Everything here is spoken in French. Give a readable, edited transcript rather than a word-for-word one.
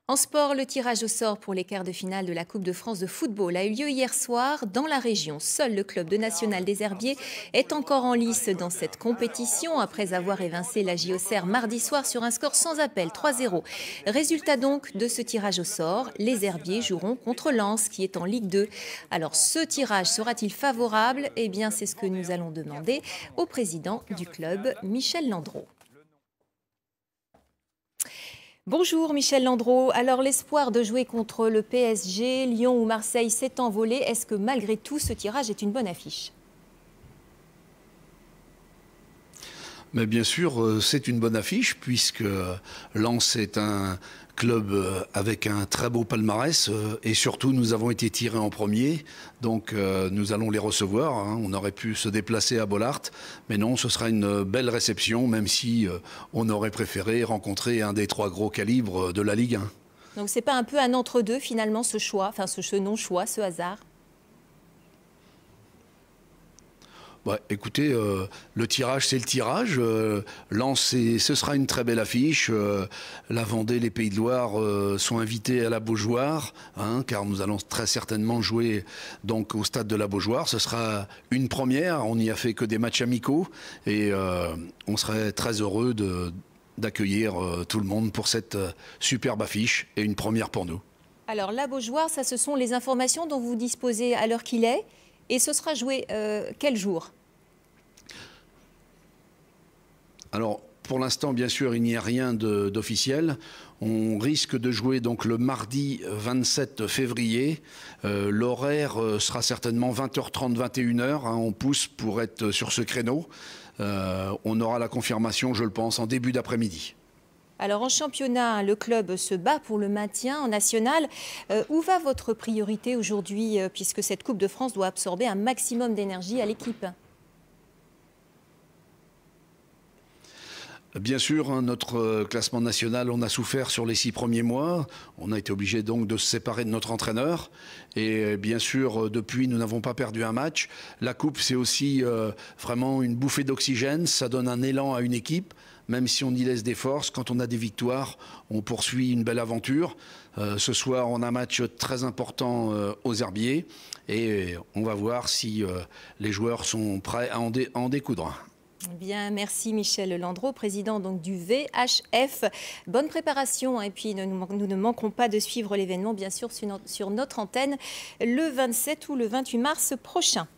En sport, le tirage au sort pour les quarts de finale de la Coupe de France de football a eu lieu hier soir dans la région. Seul le club de National des Herbiers est encore en lice dans cette compétition après avoir évincé la JOCR mardi soir sur un score sans appel, 3-0. Résultat donc de ce tirage au sort, les Herbiers joueront contre Lens qui est en Ligue 2. Alors ce tirage sera-t-il favorable? Eh bien c'est ce que nous allons demander au président du club, Michel Landreau. Bonjour Michel Landreau. Alors l'espoir de jouer contre le PSG, Lyon ou Marseille s'est envolé. Est-ce que malgré tout ce tirage est une bonne affiche? Mais bien sûr, c'est une bonne affiche puisque Lens est un club avec un très beau palmarès et surtout nous avons été tirés en premier, donc nous allons les recevoir. On aurait pu se déplacer à Bollaert, mais non, ce sera une belle réception, même si on aurait préféré rencontrer un des trois gros calibres de la Ligue 1. Donc c'est pas un peu un entre-deux finalement ce choix, enfin ce non-choix, ce hasard? Ouais, écoutez, le tirage, c'est le tirage. Lens, ce sera une très belle affiche. La Vendée, les Pays de Loire sont invités à la Beaujoire, car nous allons très certainement jouer donc au stade de la Beaujoire. Ce sera une première. On n'y a fait que des matchs amicaux et on serait très heureux d'accueillir tout le monde pour cette superbe affiche et une première pour nous. Alors la Beaujoire, ça ce sont les informations dont vous disposez à l'heure qu'il est. Et ce sera joué quel jour? Alors, pour l'instant, bien sûr, il n'y a rien d'officiel. On risque de jouer donc le mardi 27 février. L'horaire sera certainement 20h30, 21h. On pousse pour être sur ce créneau. On aura la confirmation, je le pense, en début d'après-midi. Alors en championnat, le club se bat pour le maintien en national. Où va votre priorité aujourd'hui, puisque cette Coupe de France doit absorber un maximum d'énergie à l'équipe? Bien sûr, notre classement national, on a souffert sur les 6 premiers mois. On a été obligé donc de se séparer de notre entraîneur. Et bien sûr, depuis, nous n'avons pas perdu un match. La Coupe, c'est aussi vraiment une bouffée d'oxygène. Ça donne un élan à une équipe. Même si on y laisse des forces, quand on a des victoires, on poursuit une belle aventure. Ce soir, on a un match très important aux Herbiers. Et on va voir si les joueurs sont prêts à en découdre. Bien, merci Michel Landreau, président donc du VHF. Bonne préparation et puis nous ne manquerons pas de suivre l'événement bien sûr sur notre antenne le 27 ou le 28 mars prochain.